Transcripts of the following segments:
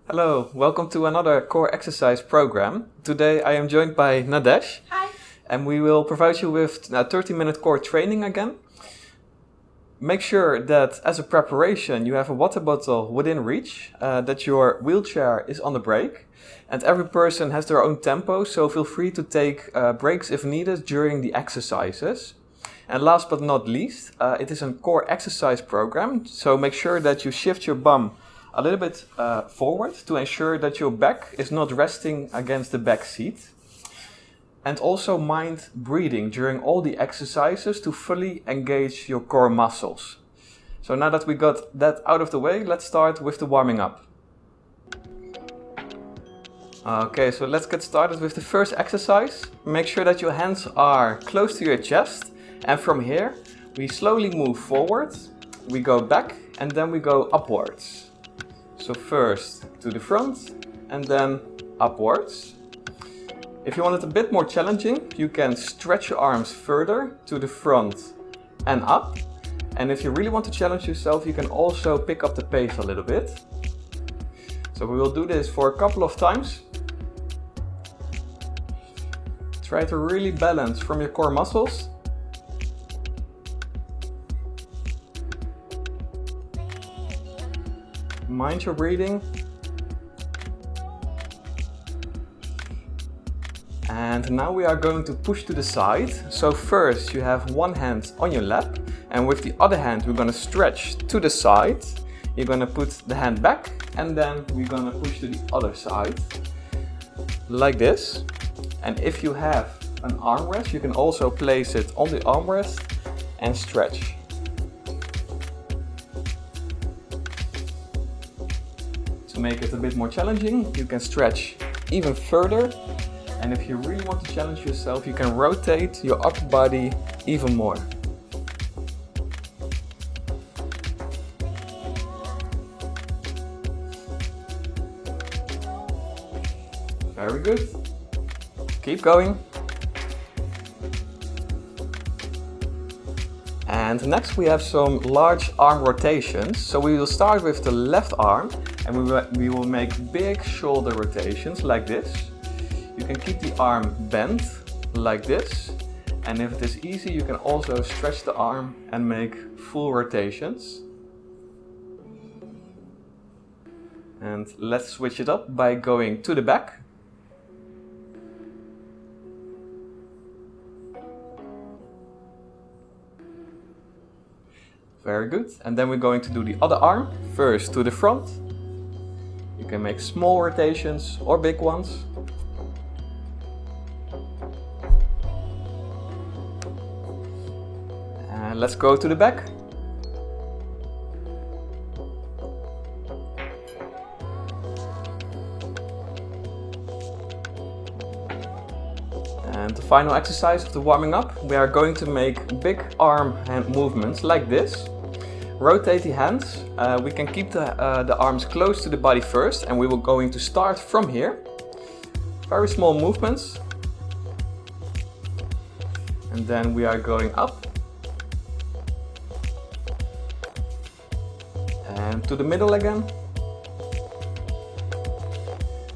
Hello, welcome to another core exercise program. Today I am joined by Nadesh. Hi. And we will provide you with a 30-minute core training again. Make sure that as a preparation you have a water bottle within reach, that your wheelchair is on the brake, and every person has their own tempo, so feel free to take breaks if needed during the exercises. And last but not least, it is a core exercise program, so make sure that you shift your bum a little bit forward to ensure that your back is not resting against the back seat. And also mind breathing during all the exercises to fully engage your core muscles. So now that we got that out of the way, let's start with the warming up. Okay, so let's get started with the first exercise. Make sure that your hands are close to your chest, and from here we slowly move forward, we go back, and then we go upwards. So first to the front and then upwards. If you want it a bit more challenging, you can stretch your arms further to the front and up. And if you really want to challenge yourself, you can also pick up the pace a little bit. So we will do this for a couple of times. Try to really balance from your core muscles. Mind your breathing. And now we are going to push to the side. So first you have one hand on your lap, and with the other hand we're going to stretch to the side. You're going to put the hand back, and then we're going to push to the other side. Like this. And if you have an armrest, you can also place it on the armrest and stretch. To make it a bit more challenging, you can stretch even further. And if you really want to challenge yourself, you can rotate your upper body even more. Very good. Keep going. And next we have some large arm rotations. So we will start with the left arm, and we will make big shoulder rotations like this. You can keep the arm bent like this, and if it is easy you can also stretch the arm and make full rotations. And let's switch it up by going to the back. Very good. And then we're going to do the other arm. First to the front. You can make small rotations or big ones. And let's go to the back. And the final exercise of the warming up, we are going to make big arm hand movements like this. Rotate the hands. We can keep the arms close to the body first, and we will going to start from here. Very small movements. And then we are going up. And to the middle again.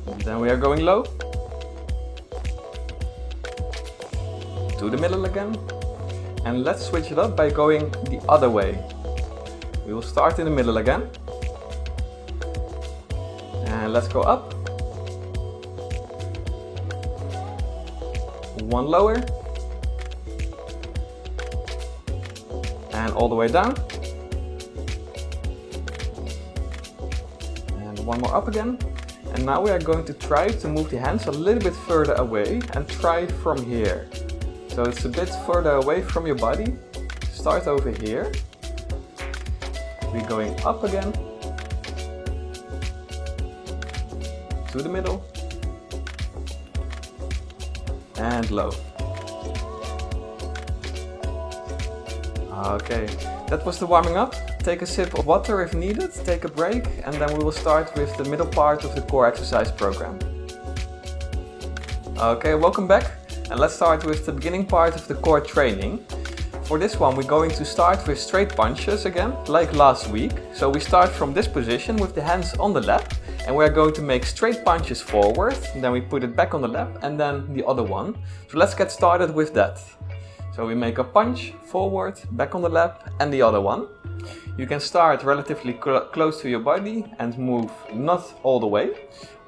And then we are going low. To the middle again. And let's switch it up by going the other way. We will start in the middle again. And let's go up. One lower. And all the way down. And one more up again. And now we are going to try to move the hands a little bit further away and try from here. So it's a bit further away from your body. Start over here. We're going up again. To the middle. And low. Okay, that was the warming up. Take a sip of water if needed, take a break, and then we will start with the middle part of the core exercise program. Okay, welcome back. And let's start with the beginning part of the core training. For this one, we're going to start with straight punches again, like last week. So we start from this position with the hands on the lap, and we're going to make straight punches forward, and then we put it back on the lap, and then the other one. So let's get started with that. So we make a punch forward, back on the lap, and the other one. You can start relatively close to your body and move not all the way,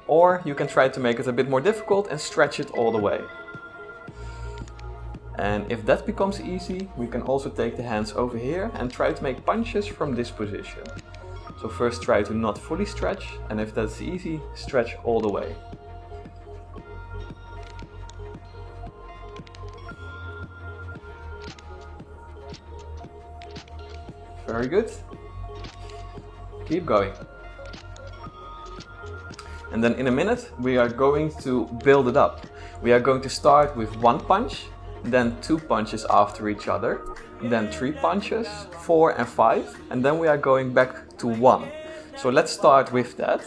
or you can try to make it a bit more difficult and stretch it all the way. And if that becomes easy, we can also take the hands over here and try to make punches from this position. So first try to not fully stretch, and if that's easy, stretch all the way. Very good. Keep going. And then in a minute we are going to build it up. We are going to start with one punch, then two punches after each other, then three punches, 4 and 5, and then we are going back to 1. So let's start with that.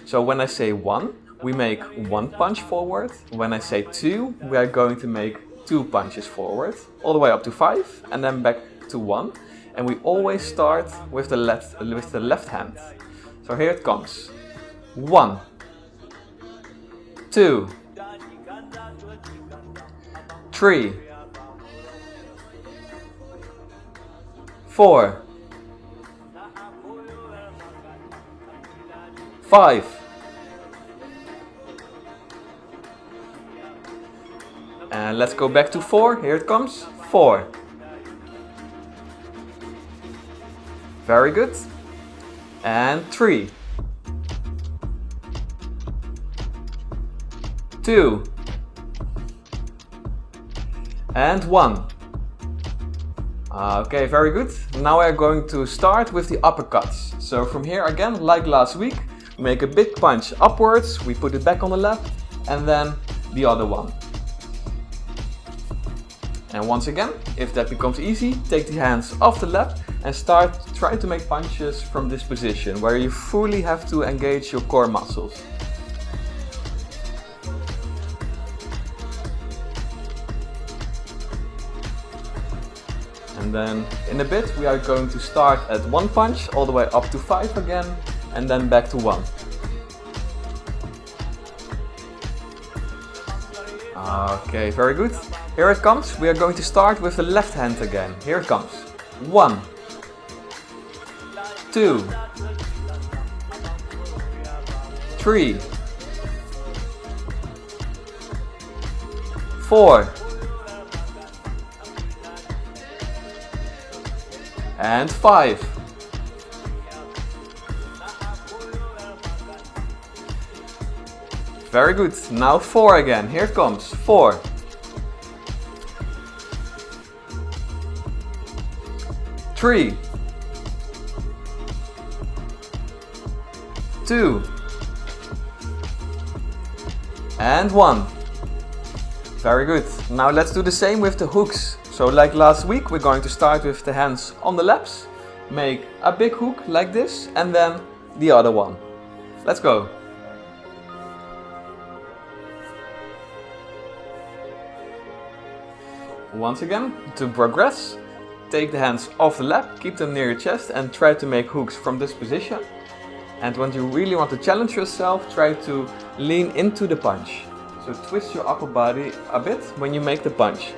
So when I say 1, we make 1 punch forward. When I say 2, we are going to make 2 punches forward, all the way up to 5, and then back to 1. And we always start with the left hand. So here it comes. 1, 2, 3, 4, 5, and let's go back to 4. Here it comes. 4. Very good. And 3, 2, and 1. Okay, very good. Now we're going to start with the uppercuts. So from here again, like last week, we make a big punch upwards, we put it back on the lap, and then the other one. And once again, if that becomes easy, take the hands off the lap and try to make punches from this position, where you fully have to engage your core muscles. And then in a bit we are going to start at 1 punch all the way up to 5 again, and then back to 1. Okay, very good. Here it comes. We are going to start with the left hand again. Here it comes. 1, 2, 3, 4, and 5. Very good. Now 4 again. Here it comes. 4, 3, 2, and 1. Very good. Now let's do the same with the hooks. So like last week, we're going to start with the hands on the laps, make a big hook like this, and then the other one. Let's go. Once again, to progress, take the hands off the lap, keep them near your chest, and try to make hooks from this position. And when you really want to challenge yourself, try to lean into the punch. So twist your upper body a bit when you make the punch.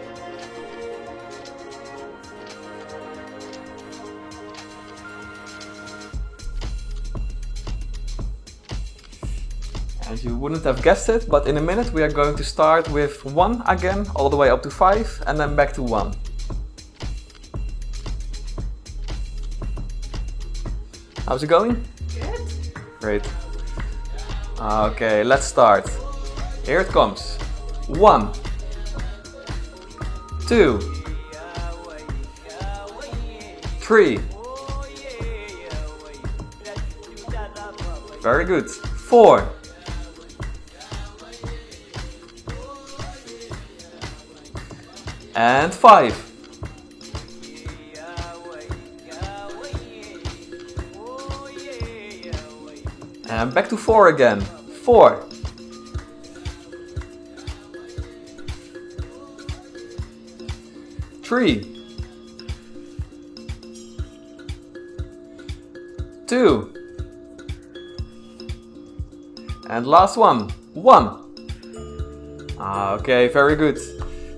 And you wouldn't have guessed it, but in a minute we are going to start with 1 again, all the way up to 5, and then back to 1. How's it going? Good. Great. Okay, let's start. Here it comes. 1, 2, 3. Very good. 4. And 5. And back to 4 again. 4. 3. 2. And last one, 1. Okay, very good.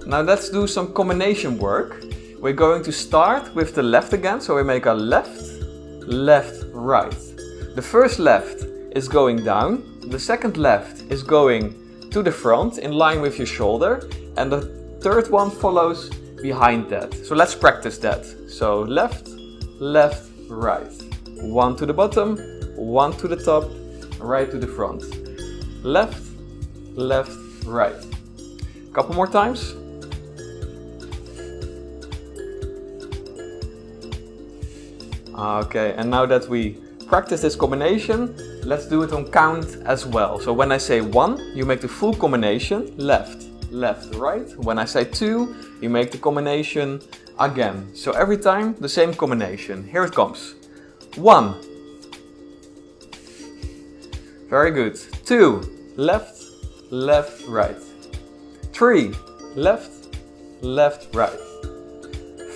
Now let's do some combination work. We're going to start with the left again, so we make a left, left, right. The first left is going down, the second left is going to the front in line with your shoulder, and the third one follows behind that. So let's practice that. So left, left, right. 1 to the bottom, 1 to the top, right to the front. Left, left, right. Couple more times. Okay, and now that we practice this combination, let's do it on count as well. So when I say 1, you make the full combination, left, left, right. When I say 2, you make the combination again. So every time the same combination. Here it comes. 1. Very good. 2, left, left, right. 3, left, left, right.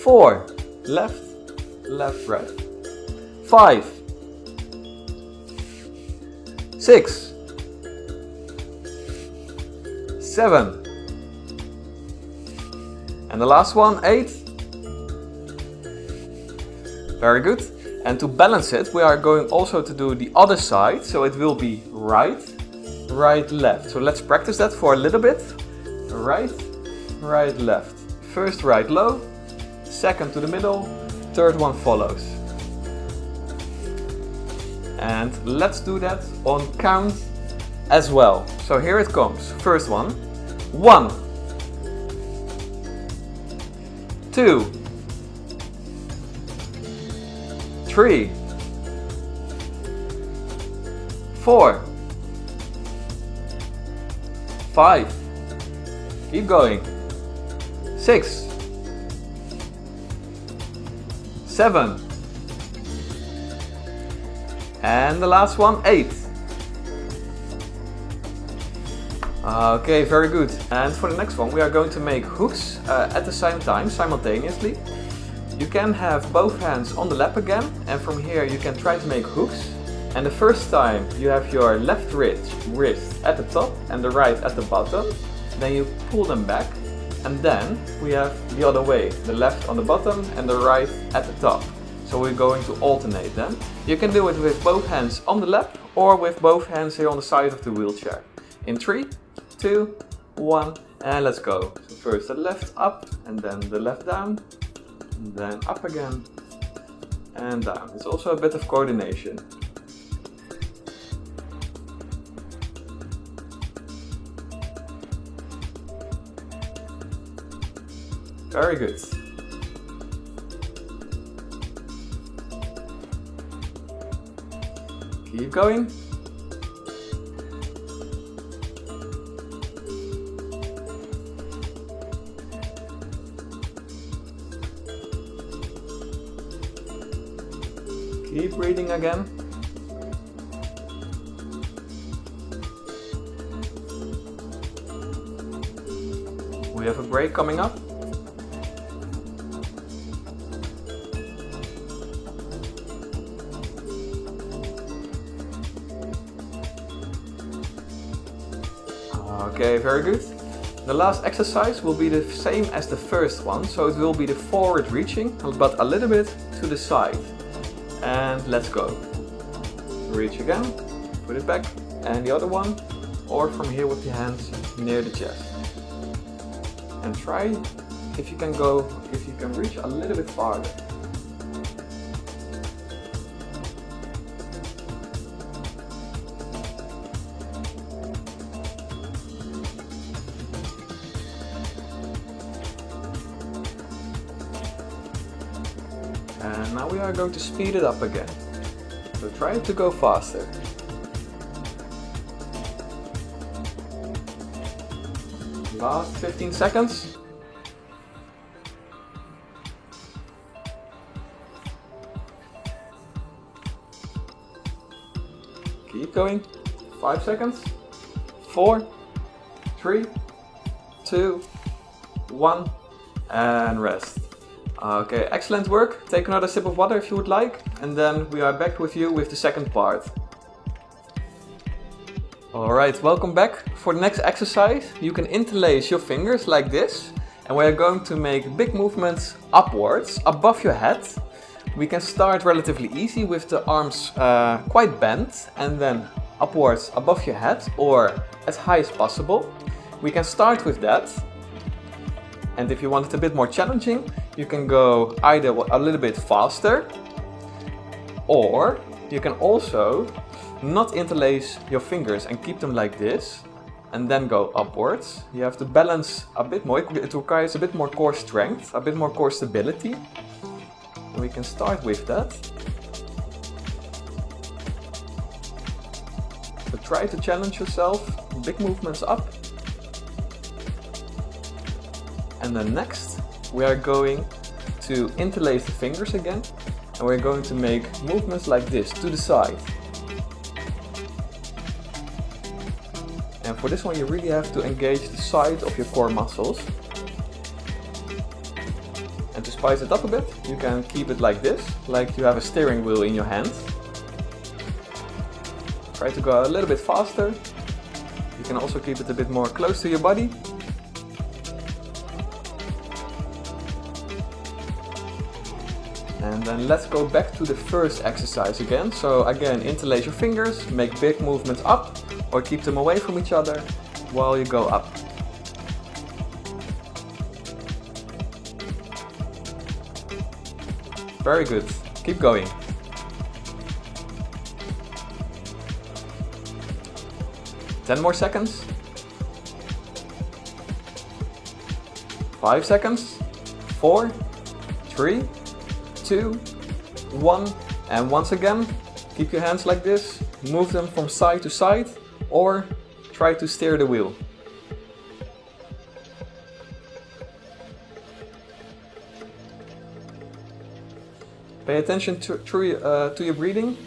4, left, left, right. 5, 6, 7, and the last one, 8. Very good. And to balance it, we are going also to do the other side, so it will be right, right, left. So let's practice that for a little bit. Right, right, left. First right low, second to the middle, third one follows. And let's do that on count as well. So here it comes. First one. 1, 2, 3, 4, 5. Keep going. 6, 7. And the last one, 8. Okay, very good. And for the next one, we are going to make hooks at the same time, simultaneously. You can have both hands on the lap again, and from here you can try to make hooks. And the first time you have your left wrist at the top and the right at the bottom. Then you pull them back, and then we have the other way, the left on the bottom and the right at the top. So we're going to alternate them. You can do it with both hands on the lap or with both hands here on the side of the wheelchair. In 3, 2, 1, and let's go. So first the left up, and then the left down, and then up again, and down. It's also a bit of coordination. Very good. Keep going. Keep breathing again. We have a break coming up. Okay, very good. The last exercise will be the same as the first one, so it will be the forward reaching, but a little bit to the side. And let's go. Reach again, put it back, and the other one, or from here with your hands near the chest. And try if you can reach a little bit farther. And now we are going to speed it up again. So try to go faster. Last 15 seconds. Keep going. 5 seconds. 4, 3, 2, 1, and rest. Okay, excellent work. Take another sip of water if you would like, and then we are back with you with the second part. Alright, welcome back. For the next exercise, you can interlace your fingers like this, and we are going to make big movements upwards, above your head. We can start relatively easy with the arms quite bent, and then upwards above your head, or as high as possible. We can start with that. And if you want it a bit more challenging, you can go either a little bit faster, or you can also not interlace your fingers and keep them like this and then go upwards. You have to balance a bit more. It requires a bit more core strength, a bit more core stability. And we can start with that. So try to challenge yourself. Big movements up. And then next we are going to interlace the fingers again, and we're going to make movements like this to the side. And for this one you really have to engage the side of your core muscles. And to spice it up a bit, you can keep it like this, like you have a steering wheel in your hand. Try to go a little bit faster. You can also keep it a bit more close to your body. And then let's go back to the first exercise again. So again, interlace your fingers, make big movements up, or keep them away from each other while you go up. Very good. Keep going. Ten more seconds. 5 seconds. 4, 3, 2, 1. And once again, keep your hands like this. Move them from side to side, or try to steer the wheel. Pay attention to your breathing.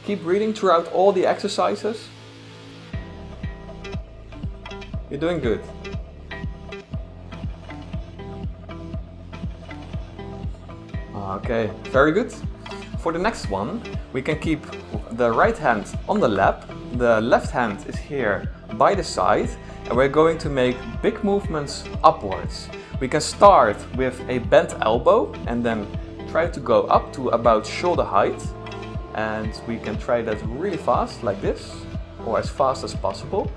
Keep breathing throughout all the exercises. You're doing good. Okay, very good. For the next one, we can keep the right hand on the lap. The left hand is here by the side, and we're going to make big movements upwards. We can start with a bent elbow and then try to go up to about shoulder height. And we can try that really fast, like this, or as fast as possible.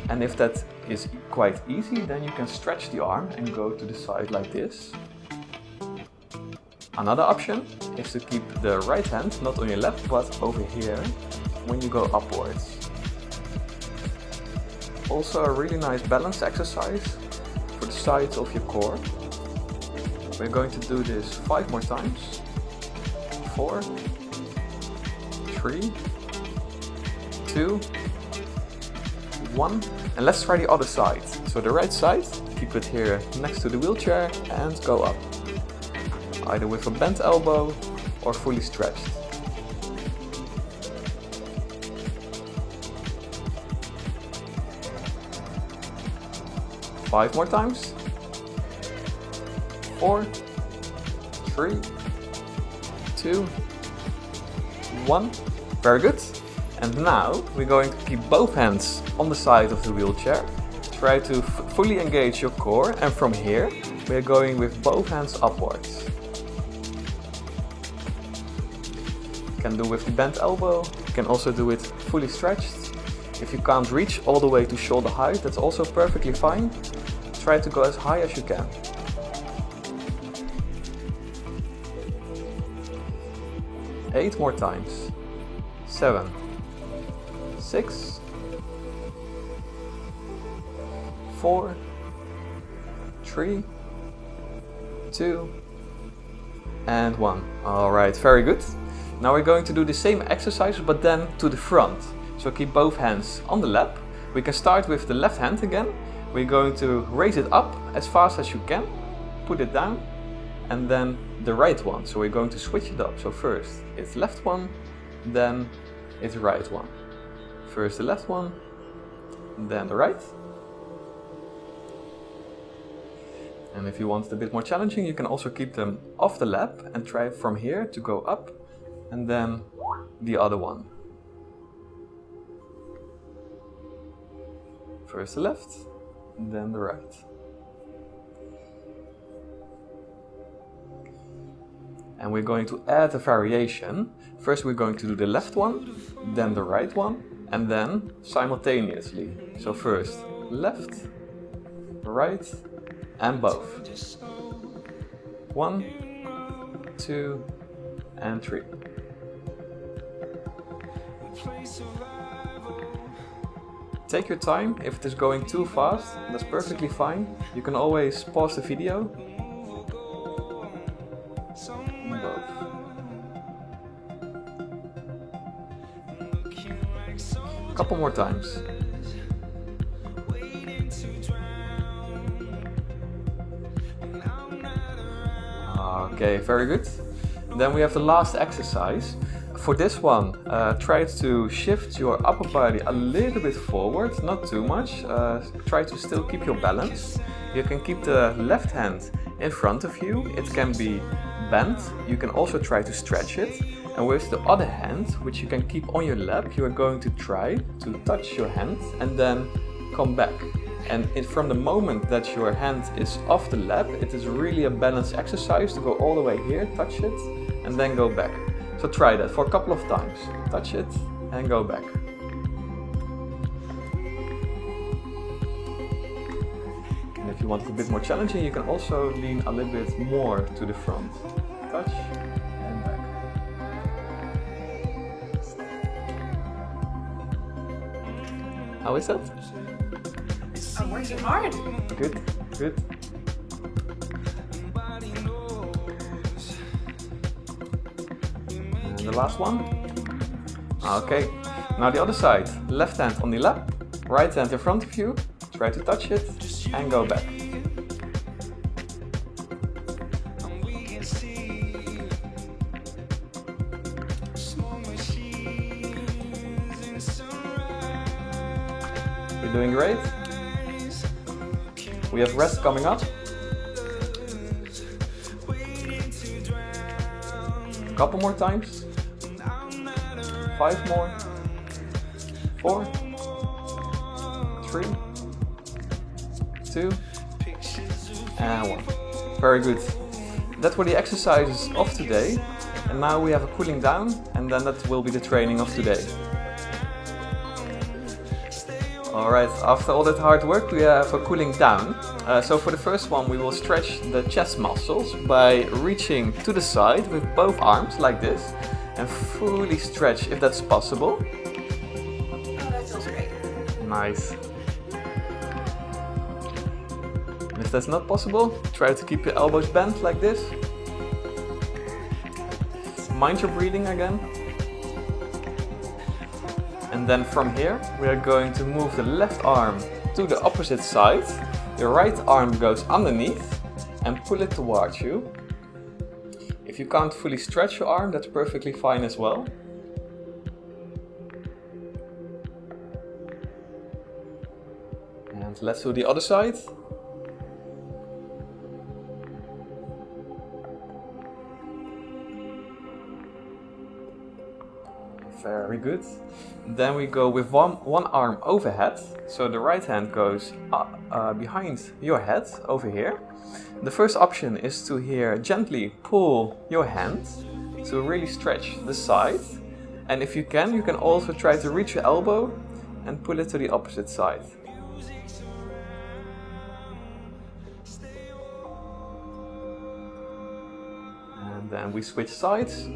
And if that is quite easy, then you can stretch the arm and go to the side like this. Another option is to keep the right hand not on your left, but over here when you go upwards. Also a really nice balance exercise for the sides of your core. We're going to do this 5 more times. 4, 3, 2, 1. And let's try the other side. So the right side, keep it here next to the wheelchair and go up. Either with a bent elbow or fully stretched. Five more times. 4, 3, 2, 1. Very good. And now we're going to keep both hands on the side of the wheelchair. Try to fully engage your core, and from here we're going with both hands upwards. You can do with the bent elbow, you can also do it fully stretched. If you can't reach all the way to shoulder height, that's also perfectly fine. Try to go as high as you can. 8 more times. 7, 6, 4, 3, 2, and 1. Alright, very good. Now we're going to do the same exercise, but then to the front. So keep both hands on the lap. We can start with the left hand again. We're going to raise it up as fast as you can, put it down, and then the right one. So we're going to switch it up. So first it's left one, then it's right one. First the left one, then the right. And if you want it a bit more challenging, you can also keep them off the lap and try from here to go up, and then the other one. First the left, then the right. And we're going to add a variation. First we're going to do the left one, then the right one, and then simultaneously. So first left, right, and both. 1, 2, and 3. Take your time. If it is going too fast, that's perfectly fine. You can always pause the video. Both. A couple more times. Okay, very good. Then we have the last exercise. For this one, try to shift your upper body a little bit forward, not too much. Try to still keep your balance. You can keep the left hand in front of you. It can be bent. You can also try to stretch it. And with the other hand, which you can keep on your lap, you are going to try to touch your hand and then come back. And from the moment that your hand is off the lap, it is really a balanced exercise to go all the way here, touch it, and then go back. So try that for a couple of times. Touch it and go back. And if you want it a bit more challenging, you can also lean a little bit more to the front. Touch and back. How is that? I'm working hard. Good, good. And the last one. Okay, now the other side. Left hand on the lap, right hand in front of you. Try to touch it and go back. You're doing great. We have rest coming up. Couple more times. 5 more. 4, 3, 2, and 1. Very good. That were the exercises of today. And now we have a cooling down, and then that will be the training of today. Alright, after all that hard work we have a cooling down. So for the first one we will stretch the chest muscles by reaching to the side with both arms like this and fully stretch if that's possible. Oh, that feels great. Nice. And if that's not possible, try to keep your elbows bent like this. Mind your breathing again. And then from here, we are going to move the left arm to the opposite side. Your right arm goes underneath and pull it towards you. If you can't fully stretch your arm, that's perfectly fine as well. And let's do the other side. Very good. Then we go with one arm overhead. So the right hand goes behind your head over here. The first option is to here gently pull your hand to really stretch the side. And if you can also try to reach your elbow and pull it to the opposite side. And then we switch sides.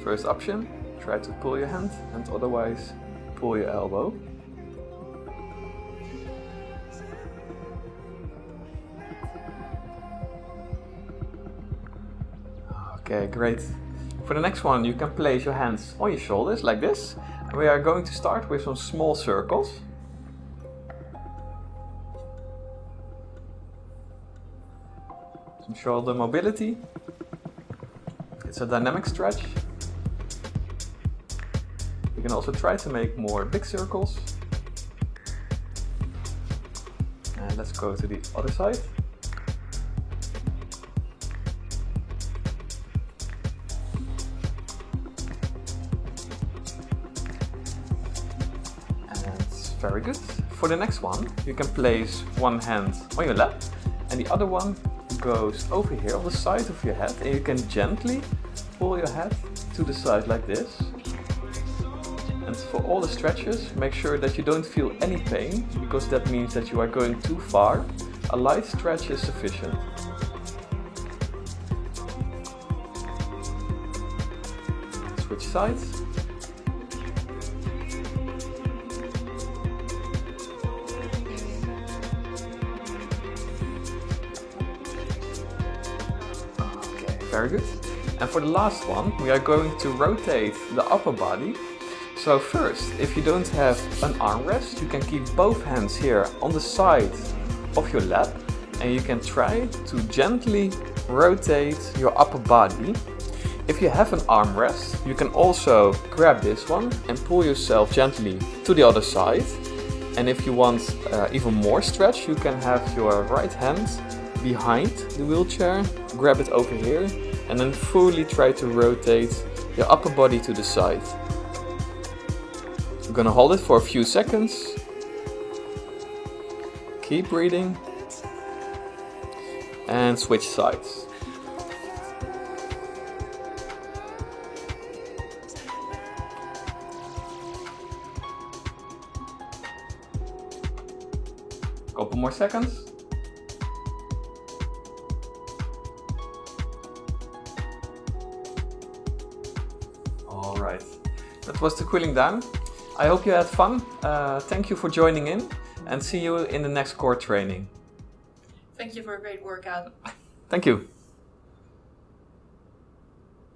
First option, try to pull your hand and otherwise pull your elbow. Okay, great. For the next one, you can place your hands on your shoulders like this. And we are going to start with some small circles. Some shoulder mobility. It's a dynamic stretch. You can also try to make more big circles. And let's go to the other side. And Very good. For the next one, you can place one hand on your lap and the other one goes over here on the side of your head, and you can gently pull your head to the side like this. And for all the stretches, make sure that you don't feel any pain, because that means that you are going too far. A light stretch is sufficient. Switch sides. Okay, very good. And for the last one, we are going to rotate the upper body. So first, if you don't have an armrest, you can keep both hands here on the side of your lap, and you can try to gently rotate your upper body. If you have an armrest, you can also grab this one and pull yourself gently to the other side. And if you want even more stretch, you can have your right hand behind the wheelchair, grab it over here, and then fully try to rotate your upper body to the side. You're gonna hold it for a few seconds. Keep breathing. And switch sides. Couple more seconds. All right, that was the cooling down. I hope you had fun. Thank you for joining in, and see you in the next core training. Thank you for a great workout. Thank you.